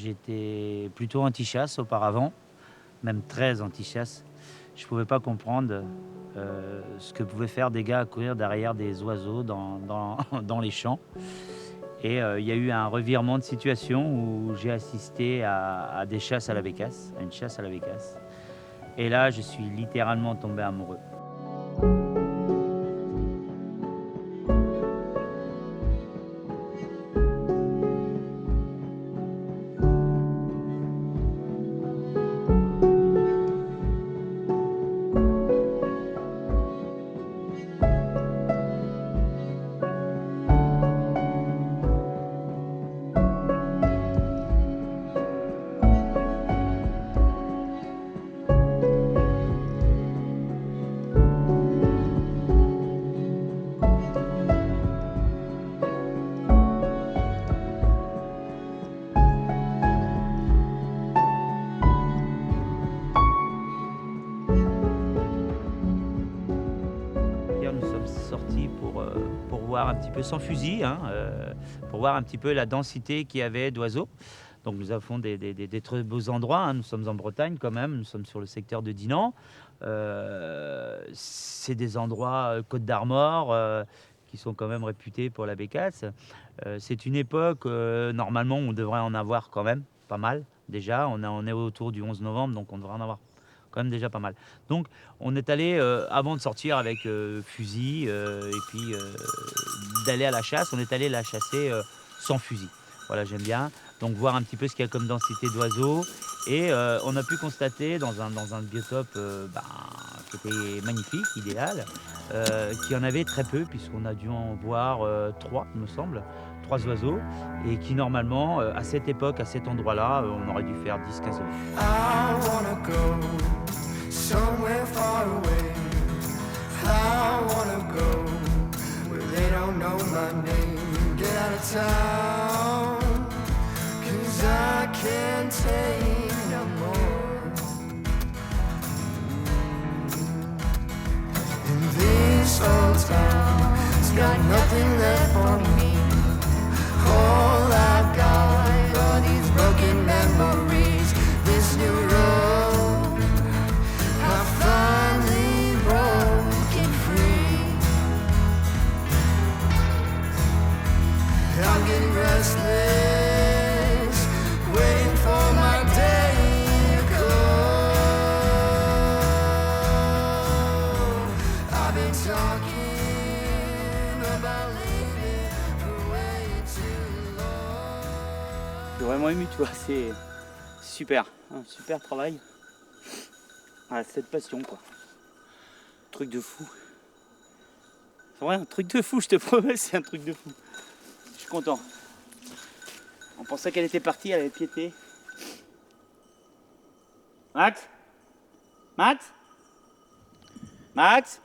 J'étais plutôt anti-chasse auparavant, même très anti-chasse. Je ne pouvais pas comprendre ce que pouvaient faire des gars à courir derrière des oiseaux dans les champs. Et il y a eu un revirement de situation où j'ai assisté à des chasses à la bécasse, à une chasse à la bécasse. Et là, je suis littéralement tombé amoureux. Hier, nous sommes sortis pour voir un petit peu sans fusil, hein, pour voir un petit peu la densité qu'il y avait d'oiseaux. Donc nous avons des très beaux endroits, hein. Nous sommes en Bretagne quand même, nous sommes sur le secteur de Dinan. C'est des endroits, Côte d'Armor, qui sont quand même réputés pour la bécasse. C'est une époque, normalement, on devrait en avoir quand même pas mal déjà. On est autour du 11 novembre, donc on devrait en avoir quand même déjà pas mal. Donc on est allé, avant de sortir avec fusil et puis d'aller à la chasse, on est allé la chasser sans fusil. Voilà, j'aime bien. Donc voir un petit peu ce qu'il y a comme densité d'oiseaux. Et on a pu constater dans un biotope qui était magnifique, idéal, qu'il y en avait très peu, puisqu'on a dû en voir 3, il me semble, 3 oiseaux, et qui normalement, à cette époque, à cet endroit-là, on aurait dû faire 10-15 oiseaux. Somewhere far away, I wanna go where they don't know my name. Get out of town, 'cause I can't take no more. And this old town has got nothing left for me. All I've got are these broken memories. This new road I finally broken free. I'm getting restless, waiting for my day to come. I've been talking about leaving for way too long. Je suis vraiment ému, tu vois, c'est super, un super travail. Ah, cette passion, quoi. Truc de fou. C'est vrai, un truc de fou, je te promets, c'est un truc de fou. Je suis content. On pensait qu'elle était partie, elle avait piété. Max? Max? Max?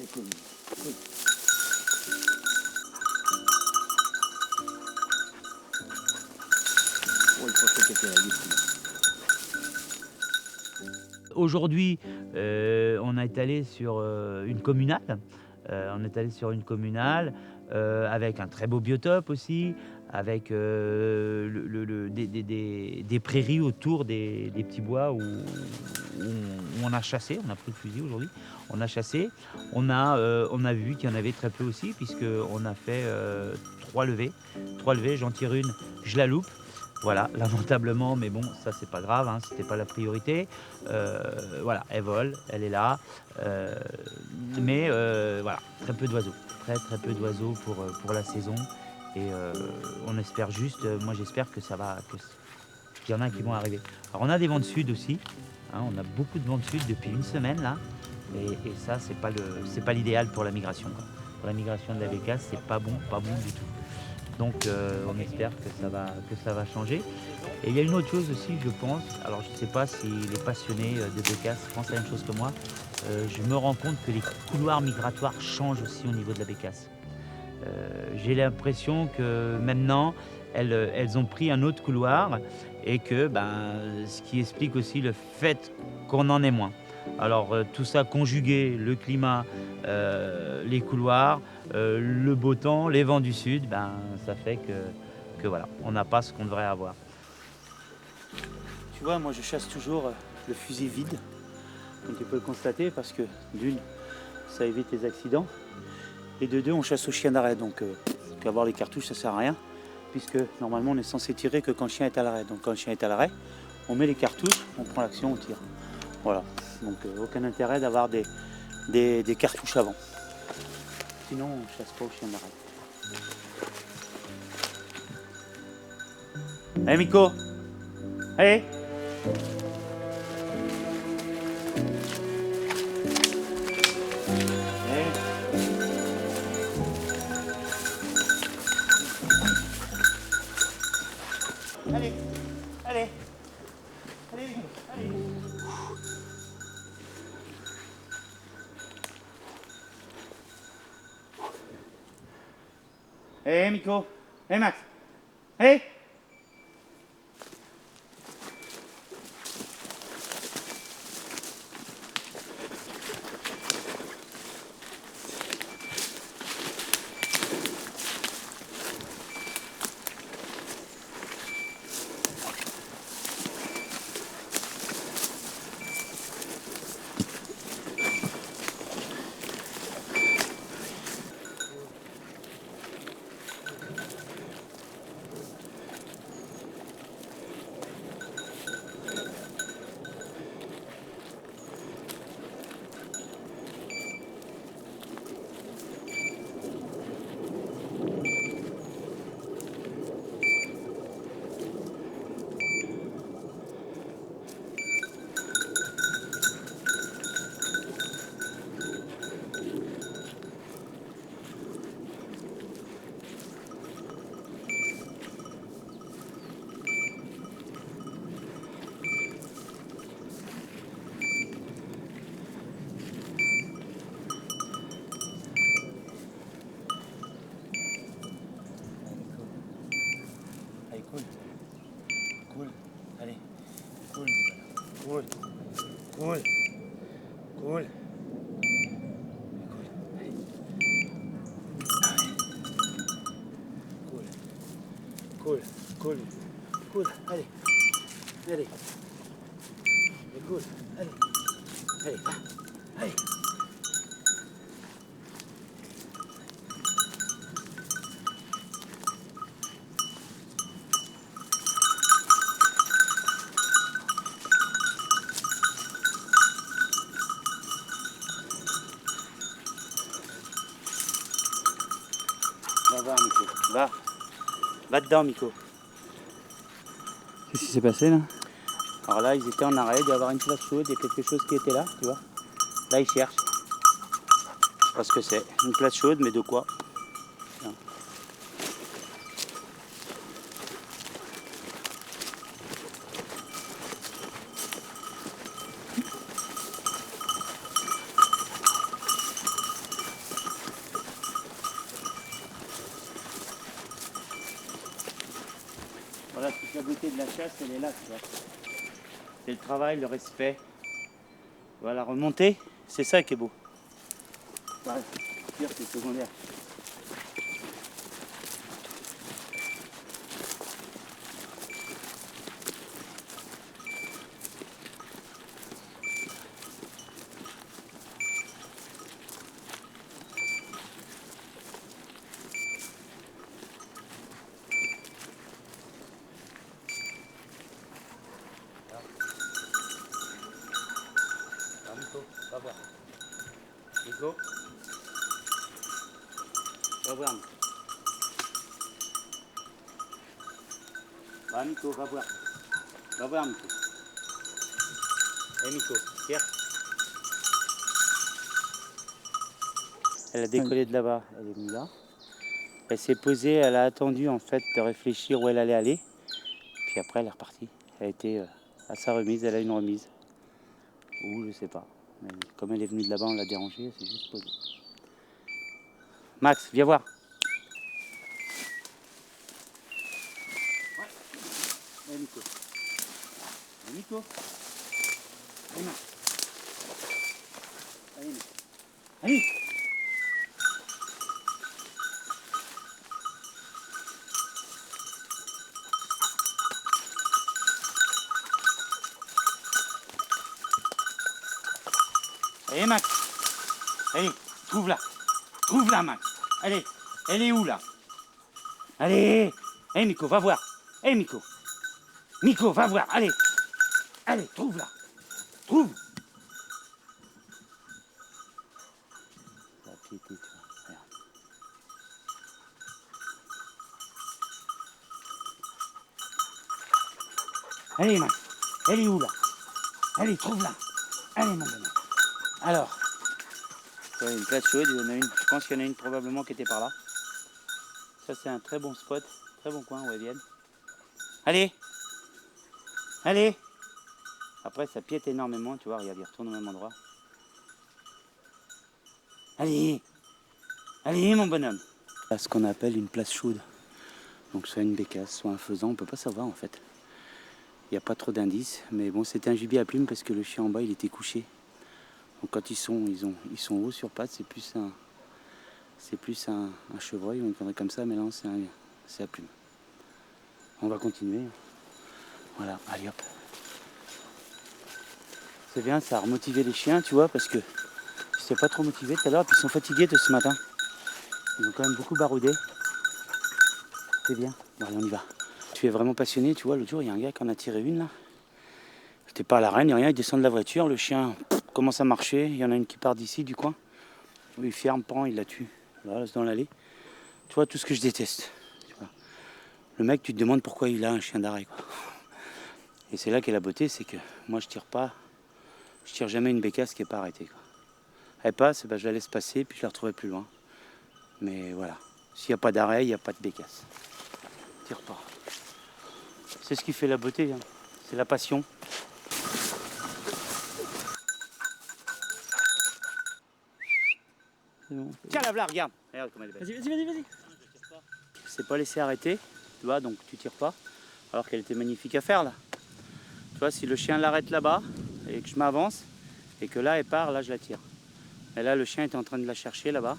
Écoute, écoute. Aujourd'hui, on est allé sur une communale. Avec un très beau biotope aussi, avec des prairies autour des petits bois où on a chassé. On a pris le fusil aujourd'hui. On a chassé. On a vu qu'il y en avait très peu aussi, puisqu'on a fait 3 levées. 3 levées, j'en tire une, je la loupe. Voilà, lamentablement, mais bon, ça c'est pas grave, hein, c'était pas la priorité. Voilà, elle vole, elle est là. Mais voilà, très peu d'oiseaux. Très peu d'oiseaux pour la saison. Et on espère juste, moi j'espère que ça va, qu'il y en a qui vont arriver. Alors on a des vents de sud aussi, hein, on a beaucoup de vents de sud depuis une semaine là. Et ça, c'est pas l'idéal pour la migration, quoi. Pour la migration de la bécasse, c'est pas bon du tout. Donc on espère que ça va changer. Et il y a une autre chose aussi, je pense, alors je ne sais pas si les passionnés de bécasse pensent la même chose que moi, je me rends compte que les couloirs migratoires changent aussi au niveau de la bécasse. J'ai l'impression que maintenant, elles ont pris un autre couloir et que ce qui explique aussi le fait qu'on en ait moins. Alors tout ça conjugué, le climat, les couloirs, le beau temps, les vents du sud, ben, ça fait que voilà, on n'a pas ce qu'on devrait avoir. Tu vois, moi je chasse toujours le fusil vide, comme tu peux le constater, parce que d'une, ça évite les accidents, et de deux, on chasse au chien d'arrêt, donc avoir les cartouches ça sert à rien, puisque normalement on est censé tirer que quand le chien est à l'arrêt. Donc quand le chien est à l'arrêt, on met les cartouches, on prend l'action, on tire. Voilà, donc aucun intérêt d'avoir des cartouches avant. Sinon on chasse pas au chien d'arrêt. Allez Miko, allez. Allez, allez, allez, allez. Hé Miko, hé Max, hé. Allez, cool. Cool. Allez. Cool. Cool. Cool. Cool. Cool. Cool. Cool. Cool. Allez. Allez. Cool. Allez. Allez. Allez. Va voir, Miko. Va. Va dedans, Miko. Qu'est-ce qui s'est passé là? Alors là, ils étaient en arrêt, il doit y avoir une place chaude, il y a quelque chose qui était là, tu vois. Là, ils cherchent. Je sais pas ce que c'est. Une place chaude, mais de quoi? Non. Voilà, toute la beauté de la chasse, elle est là, tu vois. C'est le travail, le respect. Voilà, remonter, c'est ça qui est beau. Ouais, pire, c'est secondaire. Va voir. Nico. Va voir. Va Nico, va voir. Va voir Nico. Nico, tiens. Elle a décollé de là-bas, elle est venue là. Elle s'est posée, elle a attendu en fait de réfléchir où elle allait aller. Puis après elle est repartie. Elle a été à sa remise, elle a une remise. Ou je sais pas. Mais comme elle est venue de là-bas, on l'a dérangée, elle s'est juste posée. Max, viens voir. Ouais. Nico. Nico. Max. Allez, allez. Allez Max, allez, trouve-la Max, allez, elle est où là? Allez, allez Miko, va voir, allez Miko, va voir, allez, trouve-la, trouve. La piété, tu vois, regarde. Allez Max, elle est où là? Allez, trouve-la, allez mon bonhomme. Alors, ouais, une place chaude, il y en a une. Je pense qu'il y en a une probablement qui était par là. Ça c'est un très bon spot, très bon coin où elles viennent. Allez, allez. Après ça piète énormément, tu vois, regarde, il retourne au même endroit. Allez, allez mon bonhomme. Là, ce qu'on appelle une place chaude. Donc soit une bécasse, soit un faisan, on peut pas savoir en fait. Il n'y a pas trop d'indices, mais bon, c'était un gibier à plumes parce que le chien en bas il était couché. Donc quand ils sont hauts sur pattes, c'est plus un chevreuil ou une connerie comme ça, mais là c'est à plume. On va continuer. Voilà, allez hop. C'est bien, ça a remotivé les chiens, tu vois, parce que ils n'étaient pas trop motivés tout à l'heure, puis ils sont fatigués de ce matin. Ils ont quand même beaucoup baroudé. C'est bien. Bon, allez, on y va. Tu es vraiment passionné, tu vois, l'autre jour, il y a un gars qui en a tiré une là. C'était pas à la reine, ni rien, il descend de la voiture, le chien commence à marcher, il y en a une qui part d'ici, du coin. Il ferme, prend, il la tue. Voilà, c'est dans l'allée. Tu vois, tout ce que je déteste. Tu vois. Le mec, tu te demandes pourquoi il a un chien d'arrêt, quoi. Et c'est là qu'est la beauté, c'est que moi, je tire jamais une bécasse qui n'est pas arrêtée, quoi. Elle passe, ben, je la laisse passer, puis je la retrouverai plus loin. Mais voilà, s'il n'y a pas d'arrêt, il n'y a pas de bécasse. Tire pas. C'est ce qui fait la beauté, hein. C'est la passion. Bon. Tiens la là, regarde comme elle est belle. Vas-y. C'est pas laissé arrêter, tu vois, donc tu tires pas. Alors qu'elle était magnifique à faire là. Tu vois, si le chien l'arrête là-bas et que je m'avance et que là elle part, là je la tire. Et là le chien était en train de la chercher là-bas,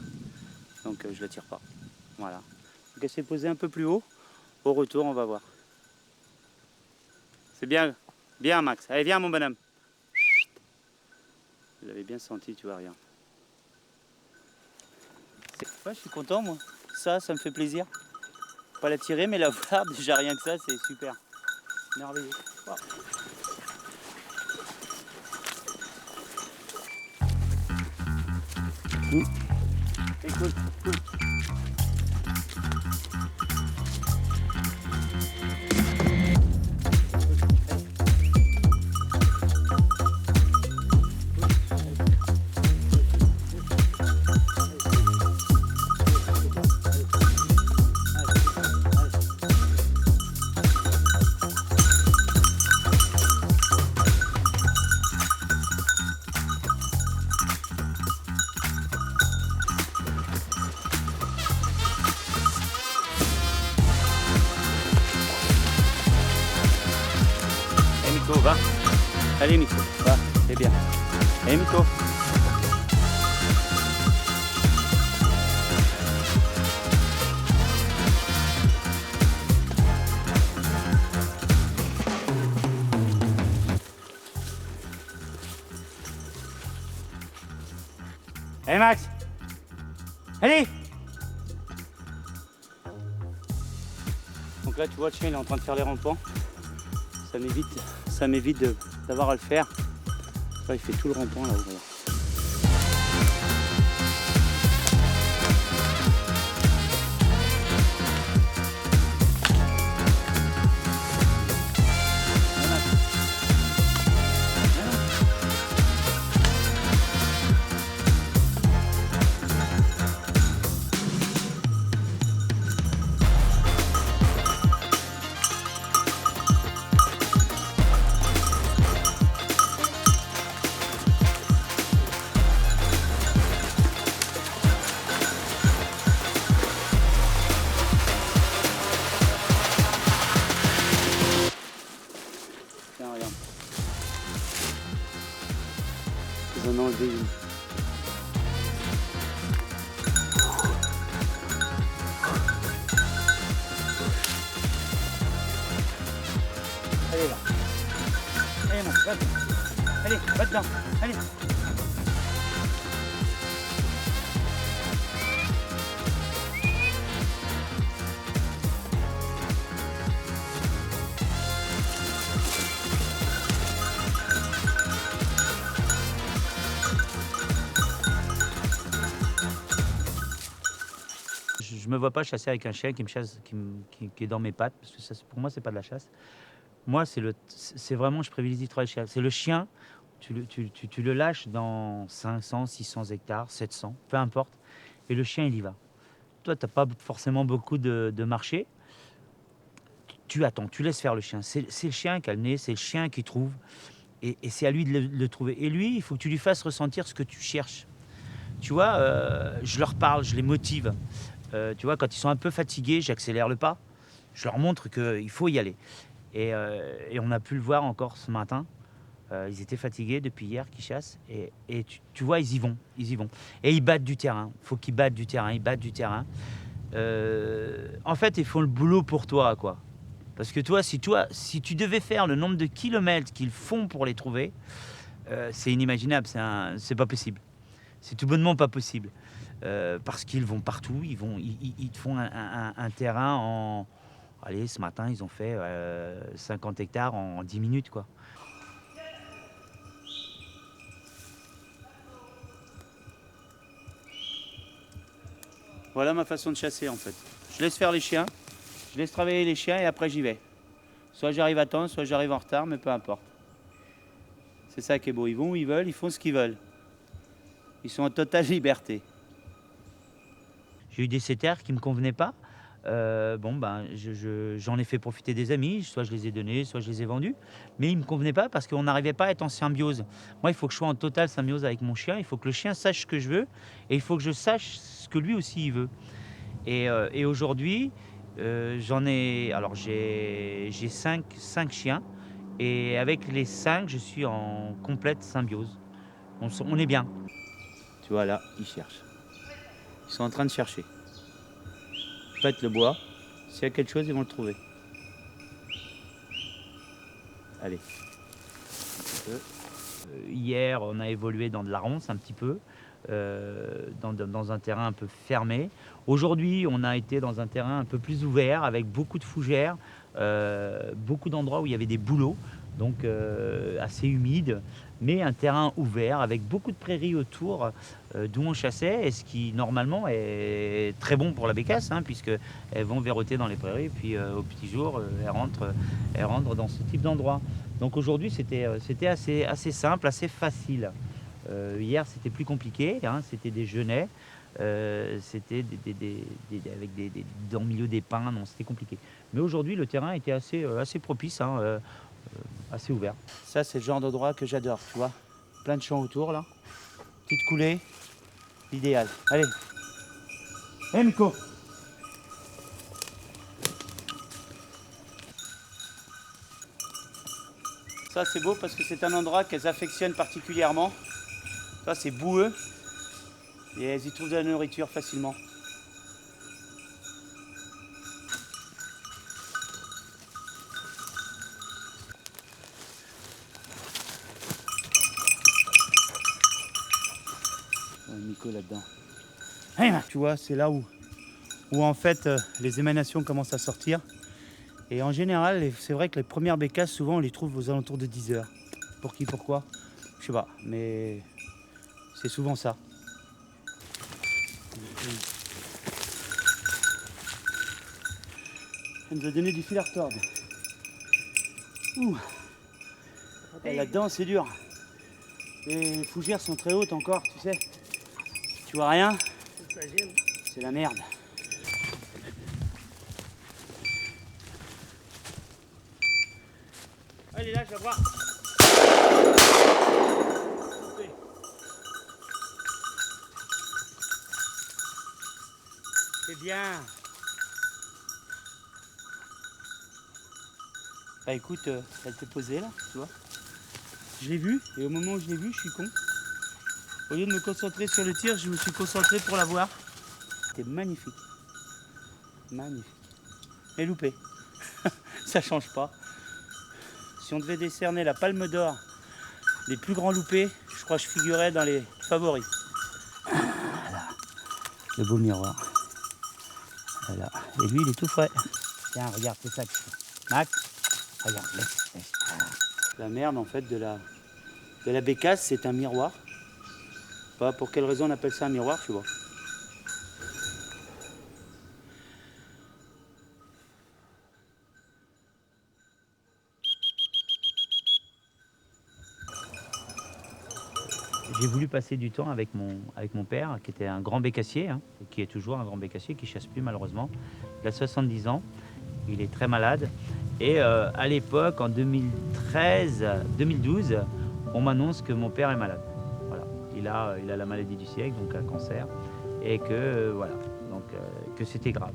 donc je la tire pas. Voilà. Donc elle s'est posée un peu plus haut. Au retour, on va voir. C'est bien, bien Max. Allez, viens mon bonhomme. Vous l'avez bien senti, tu vois, rien. Ouais, je suis content moi. Ça me fait plaisir. Pas la tirer, mais la voir, déjà rien que ça, c'est super. Merveilleux. Wow. Cool. Miko, va. Allez Miko, va, c'est bien. Allez Miko. Allez Max. Allez. Donc là tu vois le chien il est en train de faire les rampants. Ça m'évite d'avoir à le faire. Là, il fait tout le rampant là. Voilà. Tiens, regarde. Ils en ont enlevé une. Allez, va dedans. Allez. Je me vois pas chasser avec un chien qui me chasse, qui est dans mes pattes, parce que ça, pour moi, c'est pas de la chasse. Moi, c'est vraiment, je privilégie trois chiens. C'est le chien, tu le lâches dans 500, 600 hectares, 700, peu importe, et le chien, il y va. Toi, tu n'as pas forcément beaucoup de marché. Tu attends, tu laisses faire le chien. C'est le chien qui a le nez, c'est le chien qui trouve, et c'est à lui de le trouver. Et lui, il faut que tu lui fasses ressentir ce que tu cherches. Tu vois, je leur parle, je les motive. Tu vois, quand ils sont un peu fatigués, j'accélère le pas. Je leur montre qu'il faut y aller. Et on a pu le voir encore ce matin. Ils étaient fatigués depuis hier qu'ils chassent. Et tu vois, ils y vont. Et ils battent du terrain. Il faut qu'ils battent du terrain. Ils battent du terrain. En fait, ils font le boulot pour toi, quoi. Parce que si tu devais faire le nombre de kilomètres qu'ils font pour les trouver, c'est inimaginable. C'est pas possible. C'est tout bonnement pas possible. Parce qu'ils vont partout. Ils te font un terrain en... Allez, ce matin, ils ont fait 50 hectares en 10 minutes, quoi. Voilà ma façon de chasser en fait. Je laisse faire les chiens, je laisse travailler les chiens et après j'y vais. Soit j'arrive à temps, soit j'arrive en retard, mais peu importe. C'est ça qui est beau. Ils vont où ils veulent, ils font ce qu'ils veulent. Ils sont en totale liberté. J'ai eu des setters qui ne me convenaient pas. J'en ai fait profiter des amis. Soit je les ai donnés, soit je les ai vendus. Mais ils ne me convenaient pas parce qu'on n'arrivait pas à être en symbiose. Moi, il faut que je sois en totale symbiose avec mon chien. Il faut que le chien sache ce que je veux. Et il faut que je sache ce que lui aussi il veut. Et aujourd'hui, j'ai 5 chiens. Et avec les 5, je suis en complète symbiose. On est bien. Tu vois là, ils cherchent. Ils sont en train de chercher. Pète le bois. S'il y a quelque chose, ils vont le trouver. Allez. Hier, on a évolué dans de la ronce un petit peu, dans un terrain un peu fermé. Aujourd'hui, on a été dans un terrain un peu plus ouvert, avec beaucoup de fougères, beaucoup d'endroits où il y avait des bouleaux, donc assez humide, mais un terrain ouvert, avec beaucoup de prairies autour d'où on chassait, et ce qui normalement est très bon pour la bécasse, hein, puisqu'elles vont verrouter dans les prairies, puis au petit jour, elles rentrent dans ce type d'endroit. Donc aujourd'hui, c'était assez simple, assez facile. Hier, c'était plus compliqué, hein, c'était des genêts, c'était dans le milieu des pins, non, c'était compliqué. Mais aujourd'hui, le terrain était assez propice, hein, assez ouvert. Ça, c'est le genre d'endroit que j'adore, tu vois. Plein de champs autour, là. Petite coulée. Idéal. Allez. Hé, Miko. Ça, c'est beau parce que c'est un endroit qu'elles affectionnent particulièrement. Ça, c'est boueux. Et elles y trouvent de la nourriture facilement. Nico là-dedans. Tu vois, c'est là où en fait les émanations commencent à sortir. Et en général, c'est vrai que les premières bécasses, souvent on les trouve aux alentours de 10 heures. Pour qui, pourquoi? Je sais pas, mais c'est souvent ça. Elle nous a donné du fil à retordre. Ouh. Et là-dedans, c'est dur. Les fougères sont très hautes encore, tu sais. Tu vois rien? C'est la merde. Allez là, je vais voir. C'est bien. Bah écoute, elle t'est posée là, tu vois. Je l'ai vue, et au moment où je l'ai vue, je suis con. Au lieu de me concentrer sur le tir, je me suis concentré pour la voir. C'était magnifique. Magnifique. Et loupé. Ça change pas. Si on devait décerner la palme d'or les plus grands loupés, je crois que je figurais dans les favoris. Le beau miroir. Voilà. Et lui, il est tout frais. Tiens, regarde, c'est ça que je fais. Mac, regarde, laisse. La merde, en fait, de la bécasse, c'est un miroir. Pas pour quelle raison on appelle ça un miroir, tu vois. J'ai voulu passer du temps avec mon père, qui était un grand bécassier, hein, et qui est toujours un grand bécassier, qui chasse plus malheureusement. Il a 70 ans, il est très malade. Et à l'époque, en 2012, on m'annonce que mon père est malade. Voilà. Il a la maladie du siècle, donc un cancer, et que voilà, donc que c'était grave.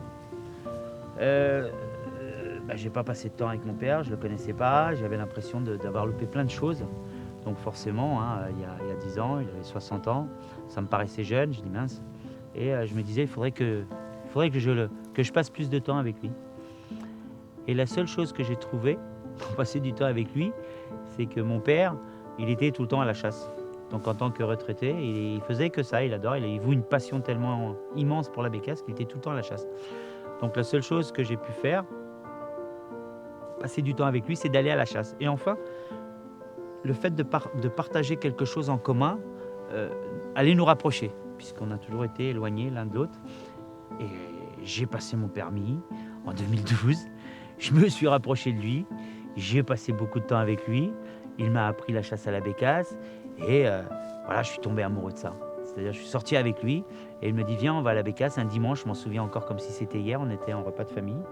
J'ai pas passé de temps avec mon père, je le connaissais pas, j'avais l'impression d'avoir loupé plein de choses. Donc forcément, hein, il y a 10 ans, il avait 60 ans, ça me paraissait jeune, je dis mince. Et je me disais, il faudrait que je passe plus de temps avec lui. Et la seule chose que j'ai trouvée pour passer du temps avec lui, c'est que mon père, il était tout le temps à la chasse. Donc en tant que retraité, il faisait que ça, il adore, il voue une passion tellement immense pour la bécasse qu'il était tout le temps à la chasse. Donc la seule chose que j'ai pu faire, passer du temps avec lui, c'est d'aller à la chasse. Et enfin, le fait de partager quelque chose en commun allait nous rapprocher, puisqu'on a toujours été éloignés l'un de l'autre. Et j'ai passé mon permis en 2012, je me suis rapproché de lui, j'ai passé beaucoup de temps avec lui, il m'a appris la chasse à la bécasse, et voilà, je suis tombé amoureux de ça. C'est-à-dire, je suis sorti avec lui, et il me dit, viens, on va à la bécasse, un dimanche, je m'en souviens encore comme si c'était hier, on était en repas de famille,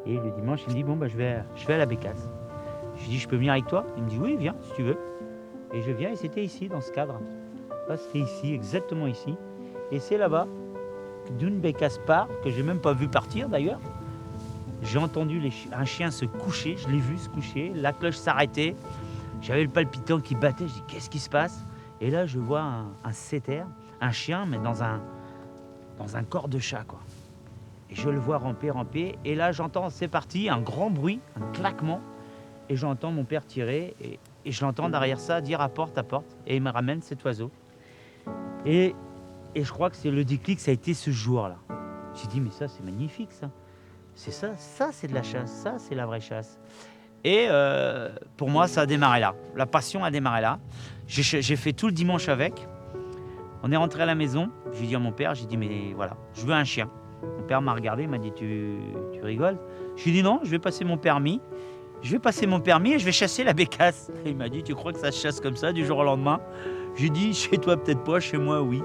et le dimanche, il me dit, bon, je vais à la bécasse. Je lui dis, je peux venir avec toi? Il me dit, oui, viens, si tu veux. Et je viens, et c'était ici, dans ce cadre. Là, c'était ici, exactement ici. Et c'est là-bas, d'une bécasse part, que j'ai même pas vu partir d'ailleurs. J'ai entendu un chien se coucher, je l'ai vu se coucher, la cloche s'arrêtait. J'avais le palpitant qui battait, je dis, qu'est-ce qui se passe? Et là, je vois un setter, un chien, mais dans un corps de chat, quoi. Et je le vois ramper, et là, j'entends, c'est parti, un grand bruit, un claquement. Et j'entends mon père tirer, et je l'entends derrière ça dire à porte, et il me ramène cet oiseau. Et je crois que c'est le déclic, ça a été ce jour-là. J'ai dit, mais ça, c'est magnifique, ça. C'est ça c'est de la chasse, ça, c'est la vraie chasse. Et pour moi, ça a démarré là. La passion a démarré là. J'ai fait tout le dimanche avec. On est rentré à la maison, j'ai dit à mon père, j'ai dit, mais voilà, je veux un chien. Mon père m'a regardé, il m'a dit, tu rigoles? Je lui ai dit, non, je vais passer mon permis. Et je vais chasser la bécasse. Et il m'a dit, tu crois que ça se chasse comme ça du jour au lendemain? J'ai dit, chez toi peut-être pas, chez moi oui.